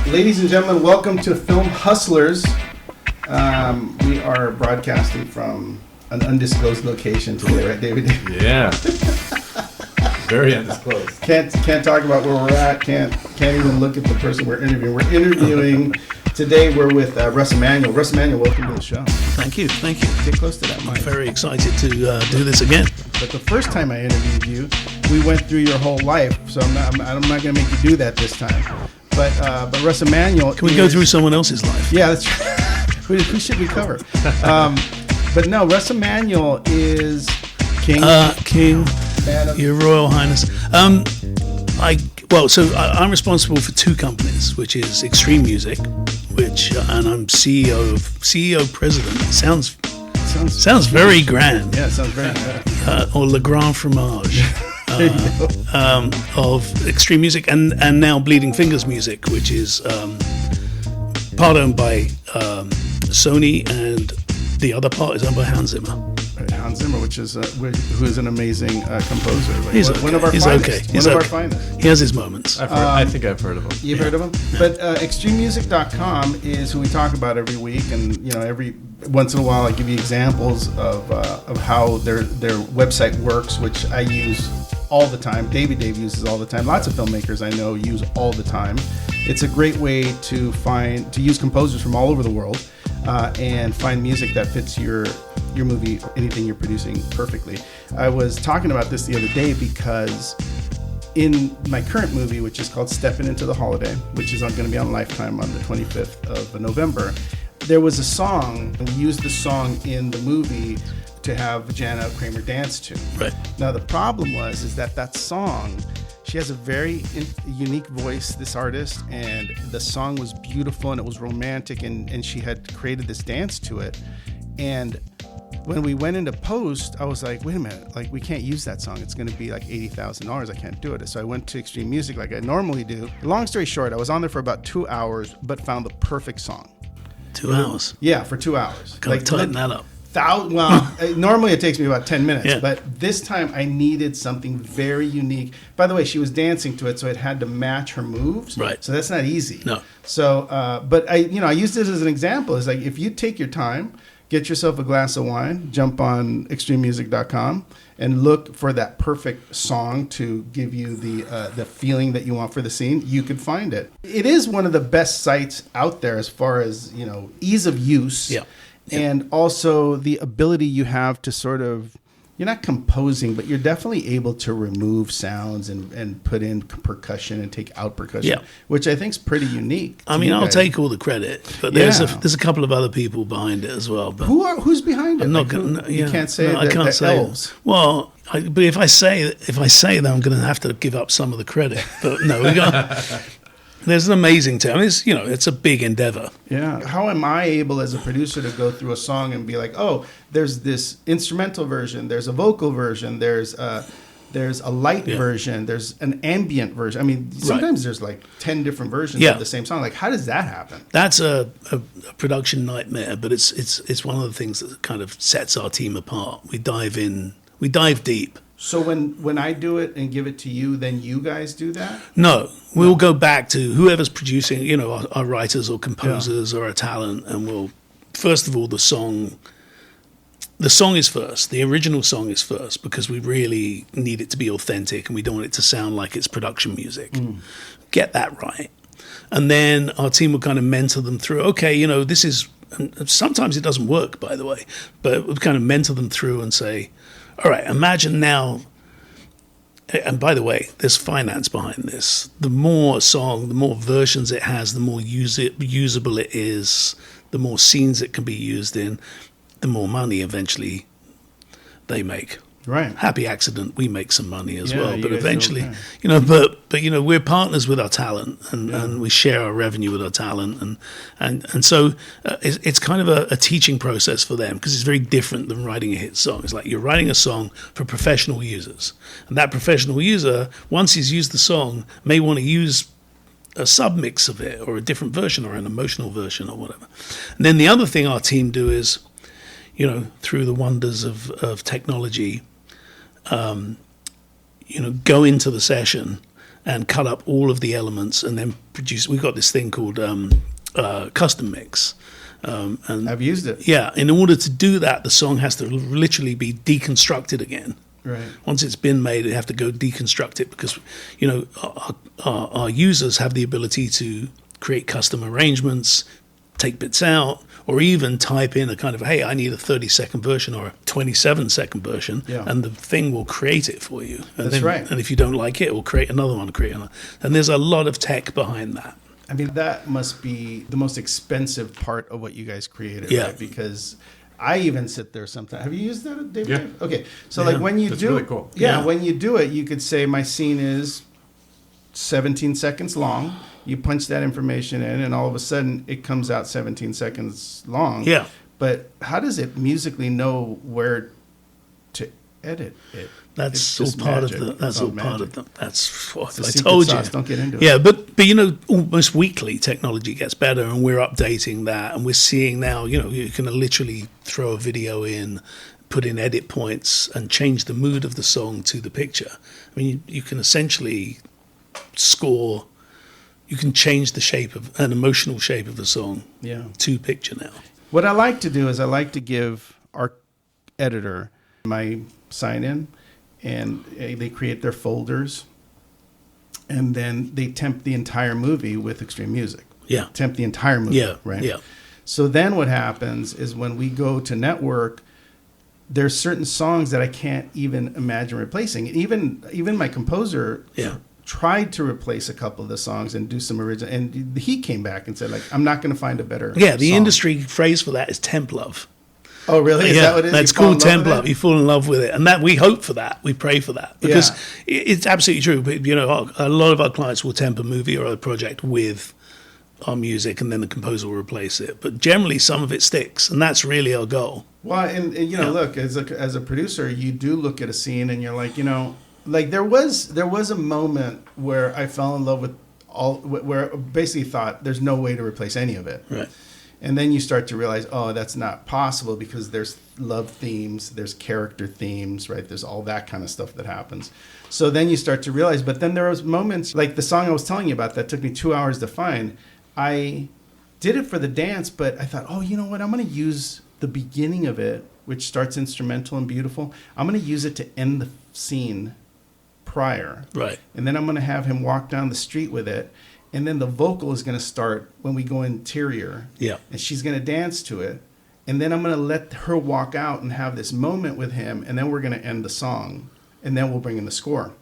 Ladies and gentlemen, welcome to Film Hustlers. We are broadcasting from an undisclosed location today, right, David? Yeah. Very undisclosed. Can't talk about where we're at. Can't even look at the person we're interviewing. We're interviewing today. We're with Russ Emanuel. Russ Emanuel, welcome to the show. Thank you. Get close to that mic. I'm very excited to do this again. But the first time I interviewed you, we went through your whole life, so I'm not going to make you do that this time. But Russ Emanuel. Can we go through someone else's life? Yeah, that's true. Who should we cover? But no, Russ Emanuel is king. King, Your Royal Highness. I'm responsible for two companies, which is Extreme Music, and I'm CEO president. Sounds very grand. Yeah, it sounds very good. Or Le Grand Fromage. Of Extreme Music and now Bleeding Fingers Music, which is part owned by Sony, and the other part is owned by Hans Zimmer. Hans Zimmer, who is an amazing composer. He's okay. One of our finest. He has his moments. I think I've heard of him. You've heard of him? But extrememusic.com is who we talk about every week, and every once in a while I give you examples of how their website works, which I use all the time. Dave uses all the time. Lots of filmmakers I know use all the time. It's a great way to use composers from all over the world and find music that fits your movie, anything you're producing perfectly. I was talking about this the other day because in my current movie, which is called Stepping Into the Holiday, which is going to be on Lifetime on the 25th of November, there was a song, and we used the song in the movie to have Jana Kramer dance to. Right. Now the problem is that song, she has a very unique voice, this artist, and the song was beautiful and it was romantic, and she had created this dance to it. And when we went into post, I was like, wait a minute, like we can't use that song. It's going to be like $80,000. I can't do it. So I went to Extreme Music like I normally do. Long story short, I was on there for about 2 hours, but found the perfect song. 2 hours? Yeah, for 2 hours. Gotta tighten that up. Normally it takes me about 10 minutes, yeah. But this time I needed something very unique. By the way, she was dancing to it, so it had to match her moves. Right. So that's not easy. No. So, but I used this as an example. It's like if you take your time, get yourself a glass of wine, jump on extrememusic.com, and look for that perfect song to give you the feeling that you want for the scene, you could find it. It is one of the best sites out there as far as, ease of use. Yeah. And also the ability you have to sort of, you're not composing, but you're definitely able to remove sounds and put in percussion and take out percussion, which I think is pretty unique. I mean, I'll take all the credit, but there's a couple of other people behind it as well. But who's behind it? I'm not gonna. You can't say. No, I can't say. Elves. Well, but if I say that, I'm going to have to give up some of the credit. But no, we got. There's an amazing team. It's a big endeavor. Yeah. How am I able as a producer to go through a song and be like, oh, there's this instrumental version, there's a vocal version, there's a light version, there's an ambient version. I mean, sometimes there's like 10 different versions of the same song. Like, how does that happen? That's a production nightmare, but it's one of the things that kind of sets our team apart. We dive deep. So when I do it and give it to you, then you guys do that? No, we'll go back to whoever's producing, our writers or composers or our talent, and we'll, first of all, the song is first. The original song is first because we really need it to be authentic and we don't want it to sound like it's production music. Get that right. And then our team will kind of mentor them through, okay, this is, and sometimes it doesn't work, by the way, but we'll kind of mentor them through and say, all right, imagine now, and by the way, there's finance behind this. The more a song, the more versions it has, the more usable it is, the more scenes it can be used in, the more money eventually they make. Right. Happy accident, we make some money as well. But eventually, but we're partners with our talent and we share our revenue with our talent. And so it's kind of a teaching process for them because it's very different than writing a hit song. It's like you're writing a song for professional users. And that professional user, once he's used the song, may want to use a submix of it or a different version or an emotional version or whatever. And then the other thing our team do is, through the wonders of technology, go into the session and cut up all of the elements and then produce. We've got this thing called custom mix. And I've used it. yeah, in order to do that, the song has to literally be deconstructed again. Right. Once it's been made, they have to go deconstruct it because, our users have the ability to create custom arrangements, take bits out, or even type in a kind of, hey, I need a 30-second version or a 27-second version, and the thing will create it for you. And That's right. And if you don't like it, it will create another one, And there's a lot of tech behind that. I mean, that must be the most expensive part of what you guys created, Yeah. right? Because I even sit there sometimes. Have you used that, David? Yeah. Okay. So, Yeah. like, when you That's do really it, cool. Yeah. when you do it, you could say my scene is 17 seconds long. You punch that information in, and all of a sudden, it comes out 17 seconds long. Yeah. But how does it musically know where to edit it? That's It's all just part magic. of the. That's It's all all part magic. of the. That's what It's the I secret told sauce. you. Don't get into it. Yeah, but almost weekly technology gets better, and we're updating that, and we're seeing now. You can literally throw a video in, put in edit points, and change the mood of the song to the picture. I mean, you can essentially score. You can change the shape of an emotional shape of the song Yeah. to picture now. What I like to do is I like to give our editor my sign in, and they create their folders, and then they temp the entire movie with Extreme Music. Yeah. Temp the entire movie. Yeah. Right. Yeah. So then what happens is when we go to network, there's certain songs that I can't even imagine replacing. Even my composer Yeah. tried to replace a couple of the songs and do some original, and he came back and said, like, I'm not going to find a better Yeah. The song. industry phrase for that is temp love. Oh, really? Is Yeah, that what it is? that's You fall in called love temp with love. it? You fall in love with it, and that we hope for that. We pray for that because Yeah. it's absolutely true. But a lot of our clients will temp a movie or a project with our music, and then the composer will replace it. But generally, some of it sticks, and that's really our goal. Well, and Yeah. look, as a producer, you do look at a scene and you're like, like there was a moment where I fell in love with where I basically thought there's no way to replace any of it. Right. And then you start to realize, oh, that's not possible because there's love themes, there's character themes, right? There's all that kind of stuff that happens. So then you start to realize, but then there was moments like the song I was telling you about that took me 2 hours to find. I did it for the dance, but I thought, oh, you know what? I'm going to use the beginning of it, which starts instrumental and beautiful. I'm going to use it to end the scene prior. Right. And then I'm going to have him walk down the street with it. And then the vocal is going to start when we go interior. Yeah. And she's going to dance to it. And then I'm going to let her walk out and have this moment with him. And then we're going to end the song. And then we'll bring in the score.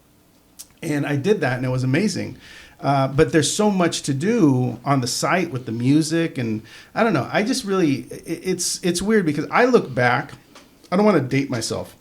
And I did that, and it was amazing. But there's so much to do on the site with the music. And I don't know. I just really, it's weird because I look back. I don't want to date myself.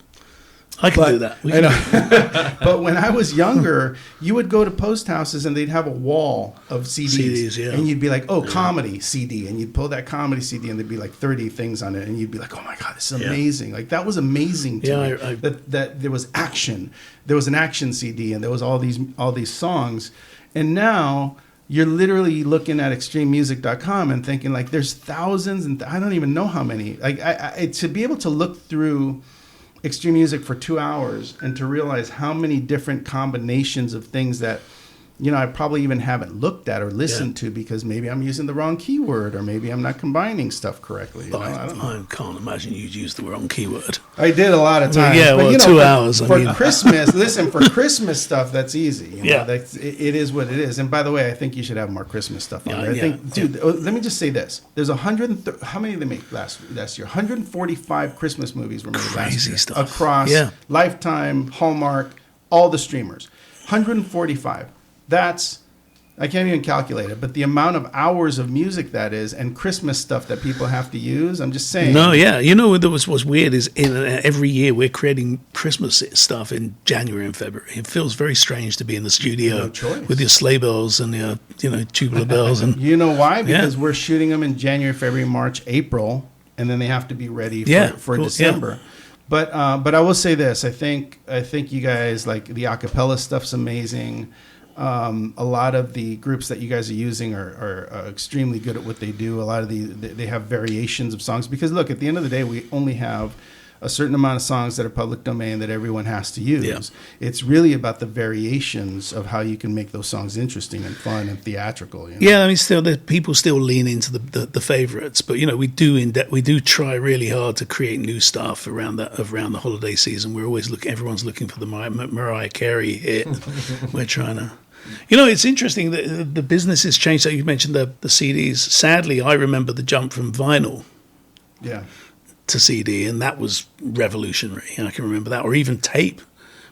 I can do that. We I can know. But when I was younger, you would go to post houses and they'd have a wall of CDs. Yeah. And you'd be like, oh, comedy CD. And you'd pull that comedy CD and there'd be like 30 things on it. And you'd be like, oh my God, this is amazing. Like that was amazing to me. That there was action. There was an action CD and there was all these songs. And now you're literally looking at extrememusic.com and thinking like there's thousands and I don't even know how many. Like I to be able to look through Extreme Music for 2 hours and to realize how many different combinations of things that I probably even haven't looked at or listened to because maybe I'm using the wrong keyword or maybe I'm not combining stuff correctly. I don't know. I can't imagine you'd use the wrong keyword. I did a lot of times. Yeah, well, 2 hours. For Christmas, listen, for Christmas stuff, that's easy. Yeah. It is what it is. And by the way, I think you should have more Christmas stuff on there. I Yeah, think, dude, let me just say this. There's how many did they make last year? 145 Christmas movies were made last Crazy year. stuff. Across Lifetime, Hallmark, all the streamers. 145. That's, I can't even calculate it, but the amount of hours of music that is and Christmas stuff that people have to use, I'm just saying. No, yeah. What's weird is every year we're creating Christmas stuff in January and February. It feels very strange to be in the studio with your sleigh bells and your, tubular bells. And you know why? Because we're shooting them in January, February, March, April, and then they have to be ready for December. Yeah. But I will say this. I think you guys, like the acapella stuff's amazing. A lot of the groups that you guys are using are extremely good at what they do. A lot of they have variations of songs because look, at the end of the day, we only have a certain amount of songs that are public domain that everyone has to use. Yeah. It's really about the variations of how you can make those songs interesting and fun and theatrical. You know? Yeah, I mean, still, the people still lean into the favorites, but we do try really hard to create new stuff around the holiday season. We're always everyone's looking for the Mariah Carey hit. We're trying to. It's interesting that the business has changed. So you mentioned the CDs. Sadly, I remember the jump from vinyl to CD, and that was revolutionary. And I can remember that, or even tape.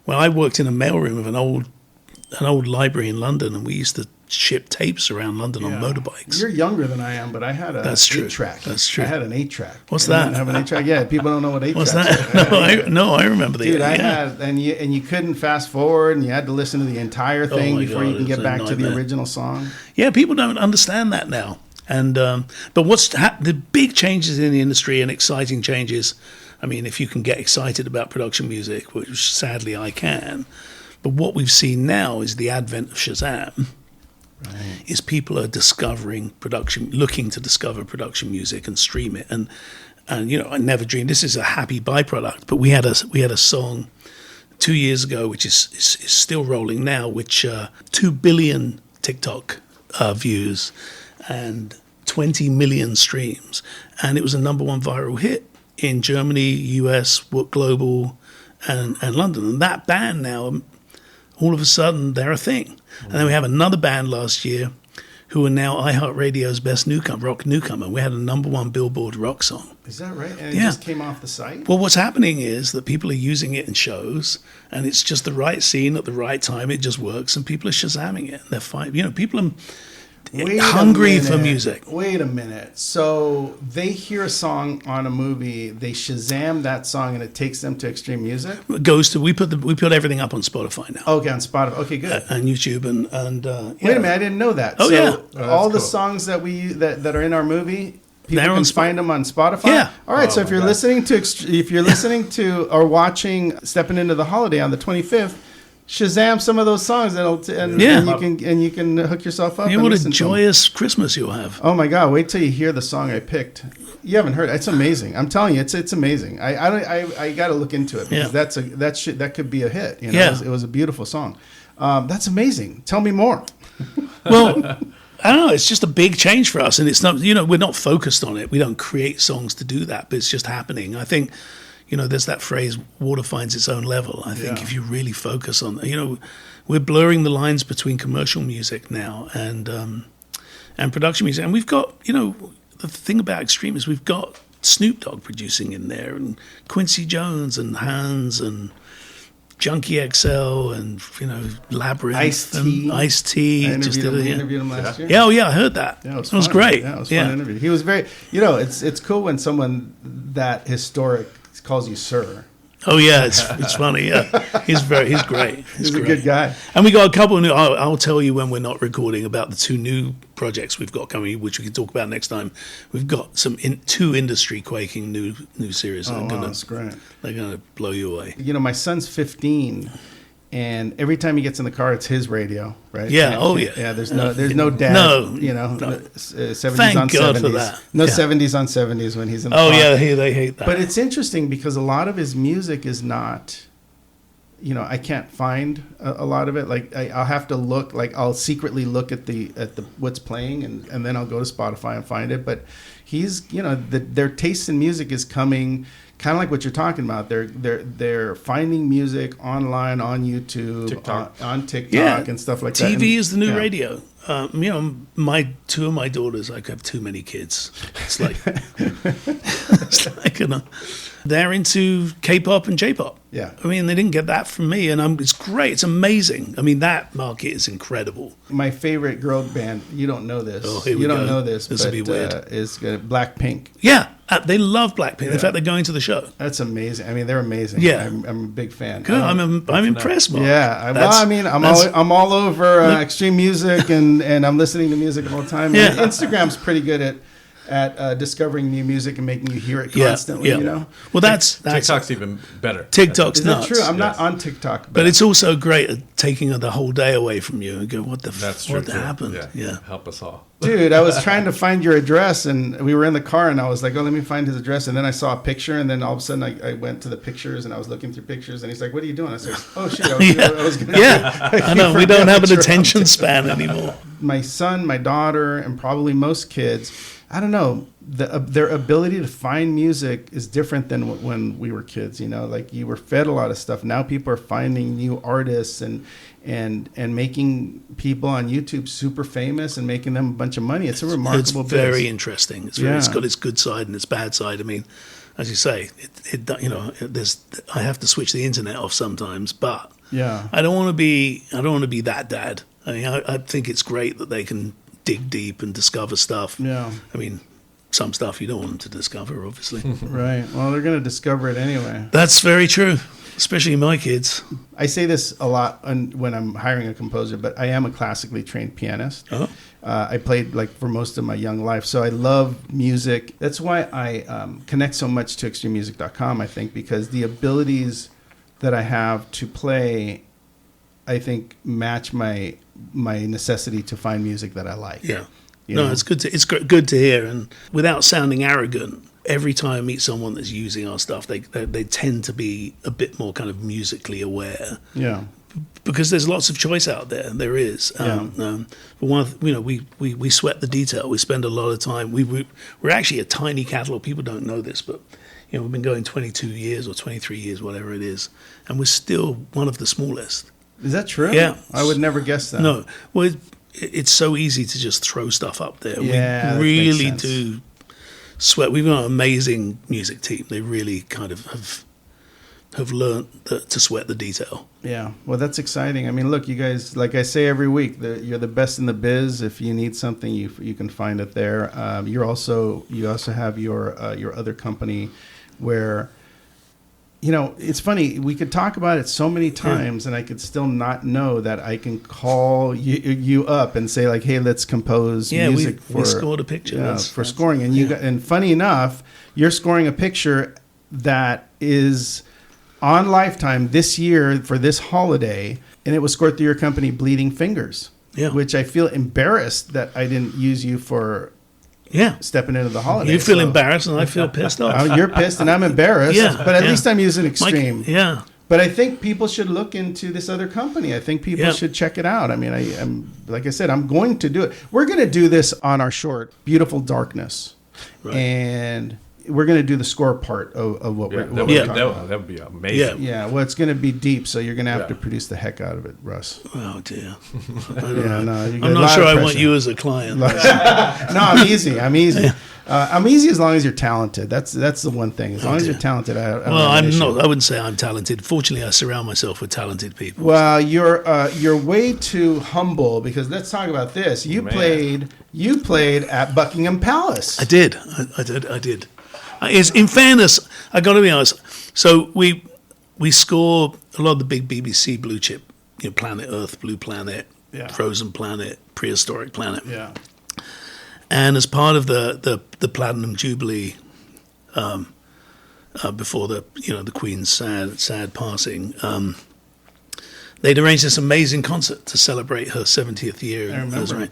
Well, I worked in a mailroom of an old library in London, and we used to ship tapes around London on motorbikes. You're younger than I am, but I had a 8-track. That's true. I had an 8-track. What's that? I have an 8-track. Yeah, people don't know what 8-tracks What's that? No, I remember the. Dude, I had, and you couldn't fast forward, and you had to listen to the entire thing before you can get back to the original song. Yeah, people don't understand that now. And but the big changes in the industry and exciting changes. I mean, if you can get excited about production music, which sadly I can, but what we've seen now is the advent of Shazam. Right. Is people are looking to discover production music and stream it, and I never dreamed this is a happy byproduct. But we had a song 2 years ago, which is still rolling now, which 2 billion TikTok views and 20 million streams, and it was a #1 viral hit in Germany, US, global, and London. And that band now, all of a sudden, they're a thing. And then we have another band last year who are now iHeartRadio's best rock newcomer. We had a #1 Billboard rock song. Is that right? And it just came off the site? Well, what's happening is that people are using it in shows, and it's just the right scene at the right time. It just works, and people are Shazamming it. They're fine. People are hungry for music. Wait a minute. So they hear a song on a movie, they Shazam that song, and it takes them to Extreme Music? It goes to we put everything up on Spotify now. Okay, on Spotify. Okay, good. And YouTube and Wait a minute, I didn't know that. Oh, so yeah. All the songs that are in our movie, people can find them on Spotify. Yeah. All right. So if you're listening to or watching Stepping Into the Holiday on the 25th, Shazam some of those songs, and you can hook yourself up. What a joyous Christmas you'll have! Oh my God! Wait till you hear the song I picked. You haven't heard it. It's amazing. I'm telling you, it's amazing. I got to look into it because that could be a hit. It was a beautiful song. That's amazing. Tell me more. Well, I don't know. It's just a big change for us, and it's not. We're not focused on it. We don't create songs to do that, but it's just happening. I think. There's that phrase, water finds its own level. I think if you really focus on, we're blurring the lines between commercial music now and production music. And we've got, the thing about Extreme is we've got Snoop Dogg producing in there, and Quincy Jones and Hans and Junkie XL and, Labyrinth. Ice-T. I interviewed him last year. Yeah, I heard that. Yeah, it was great. Yeah, it was a fun interview. He was very, it's cool when someone that historic calls you sir. Oh yeah, it's funny. Yeah, he's great. He's a good guy. And we got a couple of new. I'll tell you when we're not recording about the 2 new projects we've got coming, which we can talk about next time. We've got some 2 industry quaking new series. That's great. They're gonna blow you away. My son's 15. And every time he gets in the car, it's his radio, right? Yeah. Yeah. There's no dad. No. 70s Thank on God 70s. for that. No 70s on 70s when he's in the car. Oh yeah, they hate that. But it's interesting because a lot of his music is not. I can't find a lot of it. Like I'll have to look. Like I'll secretly look at the what's playing, and then I'll go to Spotify and find it. But he's their taste in music is coming. Kind of like what you're talking about. They're finding music online on YouTube, on TikTok, and stuff like that. TV is the new radio. My 2 of my daughters, I have too many kids. It's like they're into K-pop and J-pop. Yeah, I mean they didn't get that from me, and it's great. It's amazing. I mean that market is incredible. My favorite girl band. You don't know this. Oh, here we go. You don't know this. This will be weird. Is Blackpink. Yeah. They love Blackpink. Yeah. In fact, they're going to the show. That's amazing. I mean, they're amazing. Yeah, I'm a big fan. Good. I'm impressed, Mark. Yeah. I'm all over Extreme Music, and I'm listening to music all the time. Yeah. Instagram's pretty good at discovering new music and making you hear it constantly. Yeah. Well, that's TikTok's even better. TikTok's nuts. Is that true? I'm not on TikTok, but it's also great at taking the whole day away from you and go, what the That's true. What happened? Yeah. Help us all. Dude, I was trying to find your address, and we were in the car, and I was like, oh, let me find his address. And then I saw a picture, and then all of a sudden I went to the pictures, and I was looking through pictures, and he's like, what are you doing? I said, oh, shit. I was gonna I know. We don't have an attention span anymore. My son, my daughter, and probably most kids, I don't know, their ability to find music is different than when we were kids. You know, like you were fed a lot of stuff. Now people are finding new artists and making people on YouTube super famous and making them a bunch of money. It's a remarkable. It's very interesting. It's got its good side and its bad side. I mean, as you say, I have to switch the internet off sometimes, but I don't want to be that dad. I mean, I think it's great that they can dig deep and discover stuff. Yeah. I mean, some stuff you don't want them to discover, obviously. Right. Well, they're going to discover it anyway. That's very true, especially my kids. I say this a lot when I'm hiring a composer, but I am a classically trained pianist. Oh. I played for most of my young life, so I love music. That's why I connect so much to extrememusic.com, I think, because the abilities that I have to play, I think, match my necessity to find music that I like. Yeah. It's good to hear. And without sounding arrogant, every time I meet someone that's using our stuff, they tend to be a bit more kind of musically aware. Yeah. Because there's lots of choice out there. There is. But we sweat the detail. We spend a lot of time. We're actually a tiny catalog. People don't know this, but we've been going 22 years or 23 years, whatever it is, and we're still one of the smallest. Is that true? Yeah. I would never guess that. No. Well, it's so easy to just throw stuff up there. Yeah, we really do sweat. We've got an amazing music team. They really kind of have learned to sweat the detail. Yeah. Well, that's exciting. I mean, look, you guys, like I say every week, you're the best in the biz. If you need something, you can find it there. You also have your other company where, it's funny. We could talk about it so many times, and I could still not know that I can call you up and say hey, let's compose music we scored a picture for scoring. And and funny enough, you're scoring a picture that is on Lifetime this year for this holiday, and it was scored through your company, Bleeding Fingers. Yeah, which I feel embarrassed that I didn't use you for. Yeah, stepping into the holidays. You feel embarrassed, and I feel pissed off. You're pissed, and I'm embarrassed. But at least I'm using Extreme. Yeah. But I think people should look into this other company. I think people should check it out. I mean, I'm like I said, I'm going to do it. We're going to do this on our short, Beautiful Darkness, and we're going to do the score part of what we're talking about. That would be amazing. Yeah. Well, it's going to be deep, so you're going to have to produce the heck out of it, Russ. Oh dear. I'm not sure I want you as a client. No, I'm easy. I'm easy as long as you're talented. That's the one thing. As long as you're talented, I'm not. I wouldn't say I'm talented. Fortunately, I surround myself with talented people. Well, you're way too humble, because let's talk about this. You played at Buckingham Palace. I did. In fairness, I got to be honest. So we score a lot of the big BBC blue chip, Planet Earth, Blue Planet, Frozen Planet, Prehistoric Planet. Yeah. And as part of the Platinum Jubilee, before the Queen's sad passing, they'd arranged this amazing concert to celebrate her 70th year. I remember.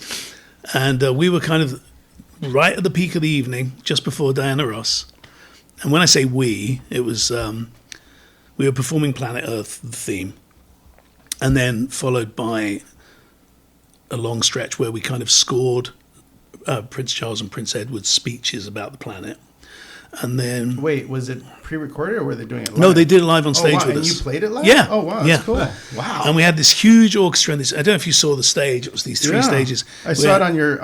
And we were kind of right at the peak of the evening, just before Diana Ross. And when I say it was we were performing Planet Earth, the theme, and then followed by a long stretch where we kind of scored Prince Charles and Prince Edward's speeches about the planet. And then... Wait, was it pre-recorded, or were they doing it live? No, they did it live on stage with us. And you played it live? Yeah. Oh, wow, that's cool. Wow. And we had this huge orchestra. And I don't know if you saw the stage. It was these three stages. I saw it on your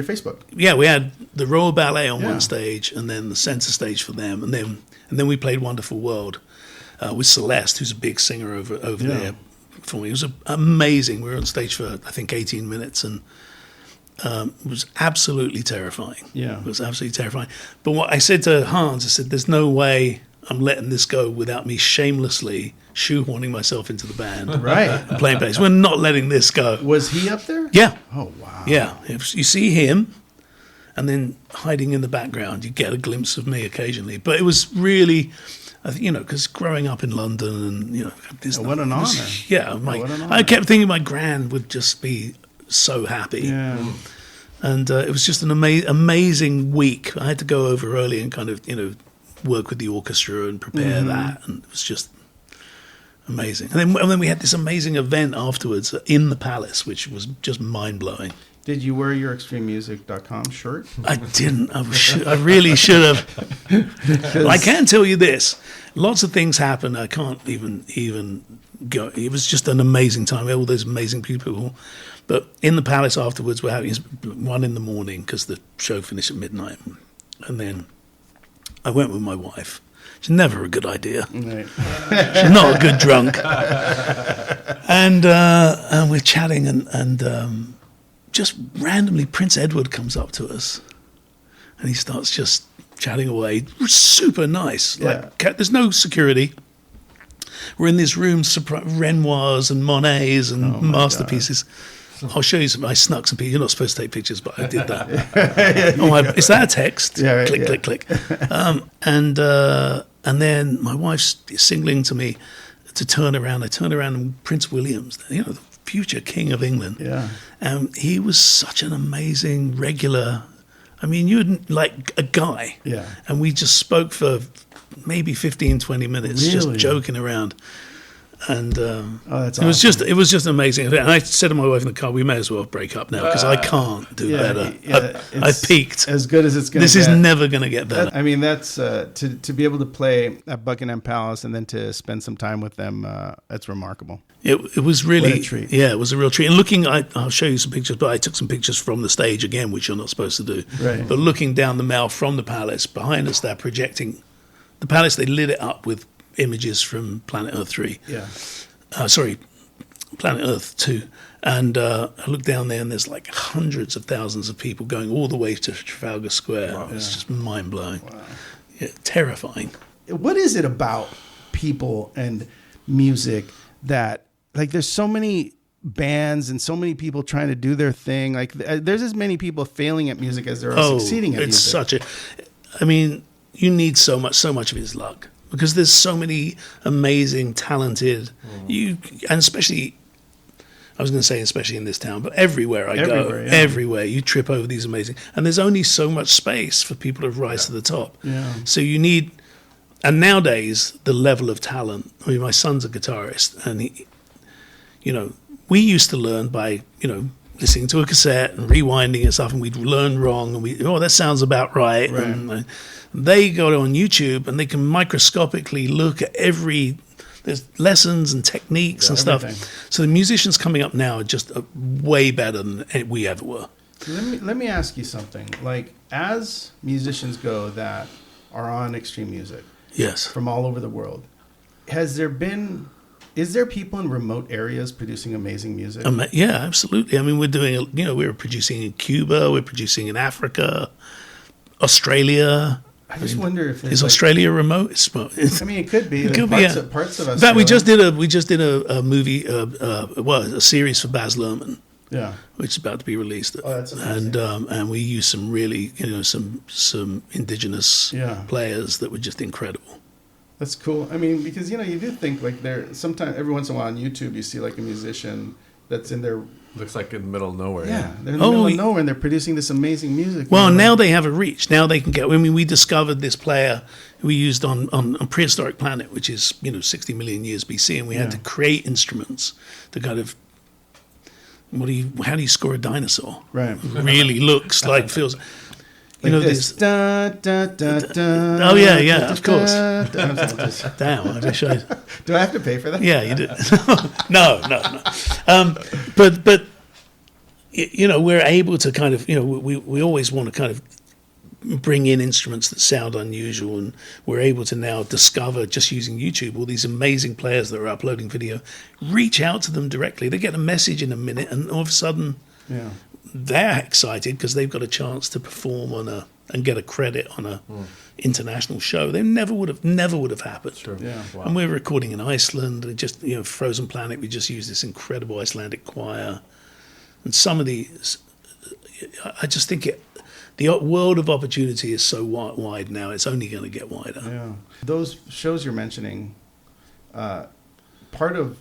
Facebook. Yeah, we had the Royal Ballet on one stage, and then the centre stage for them. And then we played Wonderful World with Celeste, who's a big singer over there for me. It was amazing. We were on stage for, I think, 18 minutes, and it was absolutely terrifying. Yeah. It was absolutely terrifying. But what I said to Hans, I said, there's no way I'm letting this go without me shamelessly shoehorning myself into the band. Right. And playing bass. We're not letting this go. Was he up there? Yeah. Oh, wow. Yeah. If you see him, and then hiding in the background, you get a glimpse of me occasionally. But it was really... because growing up in London, and what an honor. Yeah, I kept thinking my gran would just be so happy. Yeah. And it was just an amazing week. I had to go over early and kind of, work with the orchestra and prepare that. And it was just amazing. And then we had this amazing event afterwards in the Palace, which was just mind-blowing. Did you wear your extrememusic.com shirt? I didn't. I really should have. Well, I can tell you this. Lots of things happen. I can't even go. It was just an amazing time. All those amazing people. But in the Palace afterwards, we're having 1 a.m. because the show finished at midnight. And then I went with my wife. It's never a good idea. Right. She's not a good drunk. And we're chatting and just randomly Prince Edward comes up to us and he starts just chatting away. Super nice. Yeah. Like there's no security. We're in this room, Renoirs and Monets and masterpieces. I'll show you some. I snuck some pictures. You're not supposed to take pictures, but I did that. Is that a text? Yeah, right, click. And then my wife's signaling to me to turn around. I turned around and Prince William's, the future King of England. Yeah. He was such an amazing regular. I mean, you'd like a guy. Yeah. And we just spoke for maybe 15, 20 minutes, just joking around. And that's it was just amazing. And I said to my wife in the car, we may as well break up now because I can't do better. I peaked. As good as it's going to get. This is never going to get better. I mean, that's to be able to play at Buckingham Palace and then to spend some time with them. That's remarkable. It was really what a treat. Yeah, it was a real treat. And I'll show you some pictures, but I took some pictures from the stage again, which you're not supposed to do. Right. But looking down the Mall from the Palace, behind us, they're projecting the Palace. They lit it up with images from Planet Earth 3. Yeah. Planet Earth 2. And I look down there and there's like hundreds of thousands of people going all the way to Trafalgar Square. Wow. It's just mind-blowing. Wow. Yeah, terrifying. What is it about people and music that, like, there's so many bands and so many people trying to do their thing. Like, there's as many people failing at music as there are succeeding at music. You need so much of it is luck. Because there's so many amazing, talented, and especially in this town, but everywhere I go, everywhere you trip over these amazing, and there's only so much space for people to rise to the top. Yeah. So you need, and nowadays the level of talent. I mean, my son's a guitarist, and we used to learn by listening to a cassette and rewinding and stuff, and we'd learn wrong, and that sounds about right. And they go on YouTube and they can microscopically look at there's lessons and techniques and stuff. So the musicians coming up now are just way better than we ever were. Let me ask you something. Like, as musicians go that are on Extreme Music, yes, from all over the world, is there people in remote areas producing amazing music? Yeah, absolutely. I mean, we're producing in Cuba, we're producing in Africa, Australia. I just wonder if is Australia remote? I mean, it could be. It could be parts of us. In fact, we just did a movie, a series for Baz Luhrmann. Yeah, which is about to be released. Oh, that's amazing. And we used some really, some indigenous players that were just incredible. That's cool. I mean, because you do think like sometimes every once in a while on YouTube you see like a musician that's in their looks like in the middle of nowhere. Yeah, they're in the middle of nowhere and they're producing this amazing music. Well, now they have a reach. Now they can get. I mean, we discovered this player we used on prehistoric planet, which is 60 million years BC, and we had to create instruments to kind of. How do you score a dinosaur? Right. Really looks like feels. This. Da, da, da, da, oh yeah, of course. Damn, I wish I. Do I have to pay for that? Yeah, you do. No. But we're able to kind of we always want to kind of bring in instruments that sound unusual, and we're able to now discover just using YouTube all these amazing players that are uploading video. Reach out to them directly. They get a message in a minute, and all of a sudden. Yeah. They're excited because they've got a chance to perform and get a credit on a international show. They never would have happened. Sure. Yeah. Wow. And we're recording in Iceland. And just Frozen Planet. We just use this incredible Icelandic choir, and some of these. I just think the world of opportunity is so wide now. It's only going to get wider. Yeah. Those shows you're mentioning, part of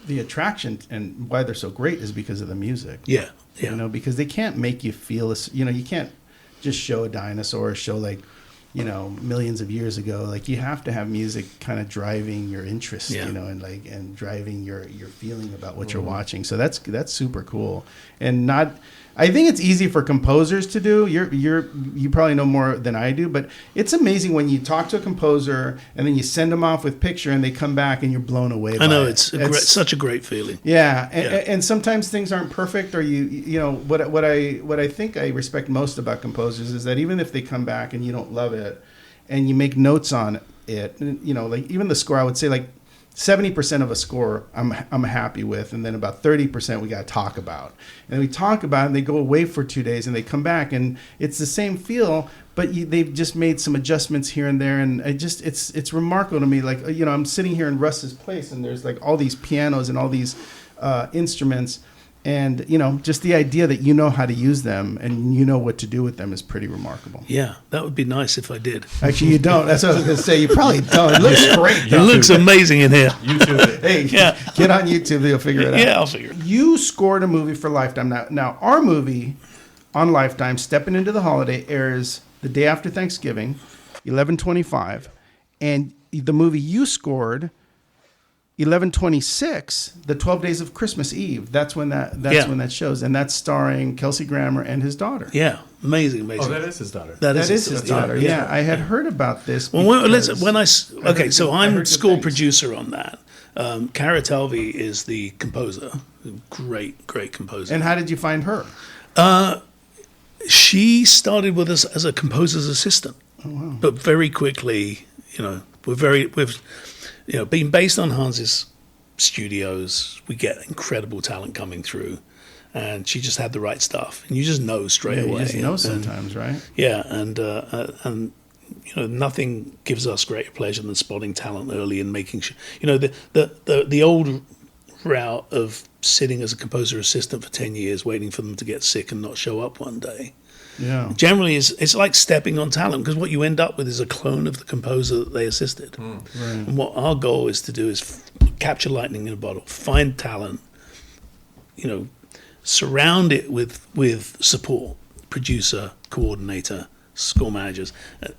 the attraction and why they're so great is because of the music. Yeah. You know, because they can't make you feel this. You know, you can't just show a dinosaur or show like, you know, millions of years ago. Like you have to have music kind of driving your interest, you know, and driving your feeling about what you're watching. So that's super cool. And I think it's easy for composers to do. You probably know more than I do, but it's amazing when you talk to a composer and then you send them off with picture and they come back and you're blown away. I know by it's it. such a great feeling. Yeah, and sometimes things aren't perfect, or you know what I think I respect most about composers is that even if they come back and you don't love it, and you make notes on it, you know, like even the score, I would say like 70% of a score I'm happy with, and then about 30% we got to talk about. And we talk about it, and they go away for 2 days, and they come back, and it's the same feel, but they've just made some adjustments here and there, and it's remarkable to me. Like, you know, I'm sitting here in Russ's place, and there's like all these pianos and all these instruments, and you know, just the idea that you know how to use them and you know what to do with them is pretty remarkable. Yeah, that would be nice if I did. Actually, you don't. That's what I was going to say. You probably don't. It looks great. It looks amazing in here. YouTube it. Hey, get on YouTube. You'll figure it out. Yeah, I'll figure it out. You scored a movie for Lifetime. Now, our movie on Lifetime, Stepping Into the Holiday, airs the day after Thanksgiving, 11/25. And the movie you scored, 11/26, the 12 Days of Christmas Eve. That's when that shows. And that's starring Kelsey Grammer and his daughter. Yeah, amazing. Oh, that is his daughter. That is his daughter. Yeah, I had heard about this. So I'm score producer on that. Cara Talvi is the composer, great composer. And how did you find her? She started with us as a composer's assistant, but very quickly, you know, we've being based on Hans's studios, we get incredible talent coming through, and she just had the right stuff, and you just know straight away. You just know sometimes, right? Yeah, and you know, nothing gives us greater pleasure than spotting talent early and making sure. You know, the old route of sitting as a composer assistant for 10 years, waiting for them to get sick and not show up one day. Yeah. Generally, it's like stepping on talent, because what you end up with is a clone of the composer that they assisted. Right. And what our goal is to do is capture lightning in a bottle, find talent, you know, surround it with support, producer, coordinator, score managers,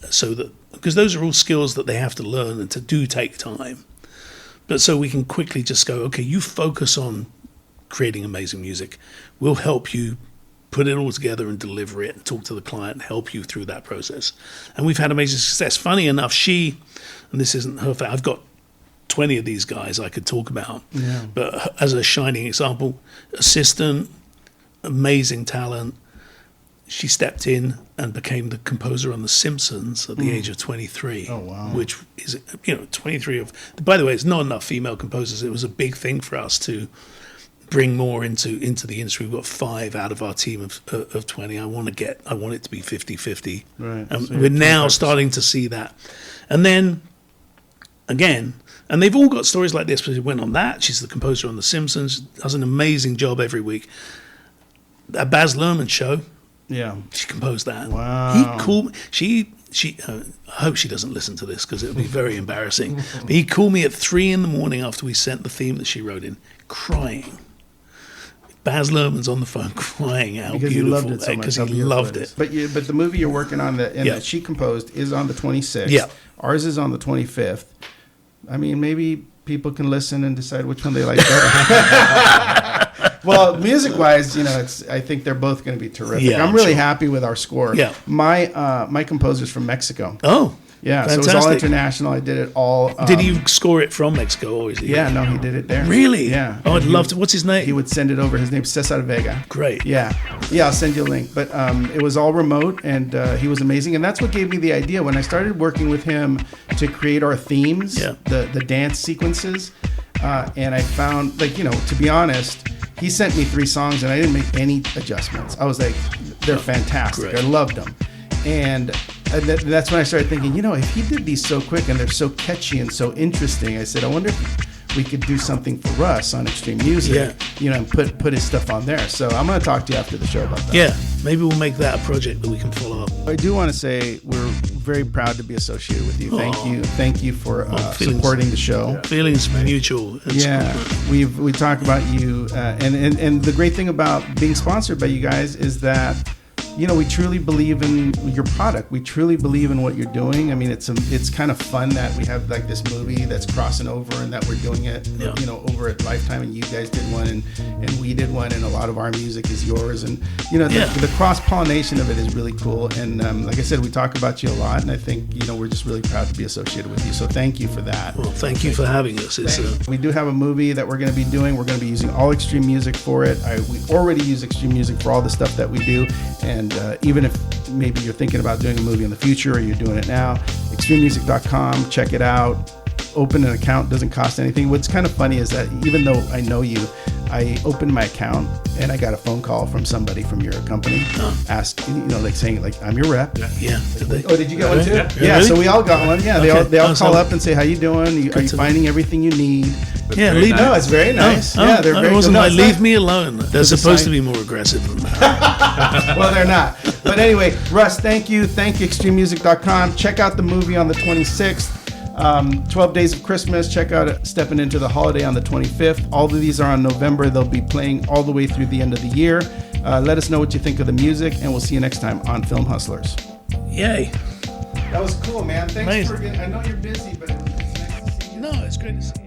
so that, because those are all skills that they have to learn and to do take time. But so we can quickly just go, okay, you focus on creating amazing music. We'll help you put it all together and deliver it and talk to the client and help you through that process. And we've had amazing success. Funny enough, and this isn't her fault, I've got 20 of these guys I could talk about. Yeah. But as a shining example, assistant, amazing talent, she stepped in and became the composer on The Simpsons at the age of 23. Oh, wow. Which is, you know, 23 of... By the way, it's not enough female composers. It was a big thing for us to bring more into the industry. We've got 5 out of our team of 20. I want it to be 50-50. Right. And So we're now starting to see that. And then, again... And they've all got stories like this, because she went on that. She's the composer on The Simpsons, does an amazing job every week. That Baz Luhrmann show... Yeah, she composed that. Wow. He called me. I hope she doesn't listen to this, because it would be very embarrassing. But he called me at 3 a.m. after we sent the theme that she wrote in, crying. Baz Luhrmann's on the phone crying out because beautiful, he loved it so much. Because he loved it. But the movie you're working on that she composed is on the 26th. Yeah. Ours is on the 25th. I mean, maybe people can listen and decide which one they like better. Well, music-wise, you know, I think they're both going to be terrific. Yeah, I'm really happy with our score. Yeah. My composer's from Mexico. Oh, yeah. fantastic. So it was all international. I did it all. Did he score it from Mexico, or is he? Yeah, no, he did it there. Really? Yeah. Oh, I'd love to. What's his name? He would send it over. His name's Cesar Vega. Great. Yeah, I'll send you a link. But it was all remote, and he was amazing. And that's what gave me the idea when I started working with him to create our themes, the dance sequences. And I found, like, you know, to be honest, he sent me 3 songs, and I didn't make any adjustments. I was like, they're fantastic. Great. I loved them. And that's when I started thinking, you know, if he did these so quick and they're so catchy and so interesting, I said, I wonder we could do something for Russ on Extreme Music, and put his stuff on there. So I'm going to talk to you after the show about that. Yeah, maybe we'll make that a project that we can follow up. I do want to say we're very proud to be associated with you. Thank you for supporting the show. Yeah. Feelings mutual. We talk about you, and the great thing about being sponsored by you guys is that we truly believe in your product. We truly believe in what you're doing. I mean, it's kind of fun that we have like this movie that's crossing over and that we're doing it, over at Lifetime, and you guys did one and we did one, and a lot of our music is yours. And, the cross-pollination of it is really cool. And like I said, we talk about you a lot, and I think, we're just really proud to be associated with you. So thank you for that. Well, thank you for having us. We do have a movie that we're going to be doing. We're going to be using all Extreme Music for it. We already use Extreme Music for all the stuff that we do. And even if maybe you're thinking about doing a movie in the future or you're doing it now, extrememusic.com, check it out. Open an account, doesn't cost anything. What's kind of funny is that even though I know you, I opened my account and I got a phone call from somebody from your company, saying I'm your rep. Yeah. Did you get one too? Yeah. Really? So we all got one. Yeah. Okay. They all call up and say, "How you doing? Are you finding everything you need?" No, it's very nice. They're very. It wasn't good. leave me alone. They're supposed to be more aggressive than that. Well, they're not. But anyway, Russ, thank you. Thank you, extrememusic.com. Check out the movie on the 26th. 12 Days of Christmas. Check out Stepping Into the Holiday on the 25th. All of these are on November. They'll be playing all the way through the end of the year. Let us know what you think of the music, and we'll see you next time on Film Hustlers. Yay. That was cool, man. Thanks Amazing. I know you're busy, but it's nice to see you. No, it's great to see you.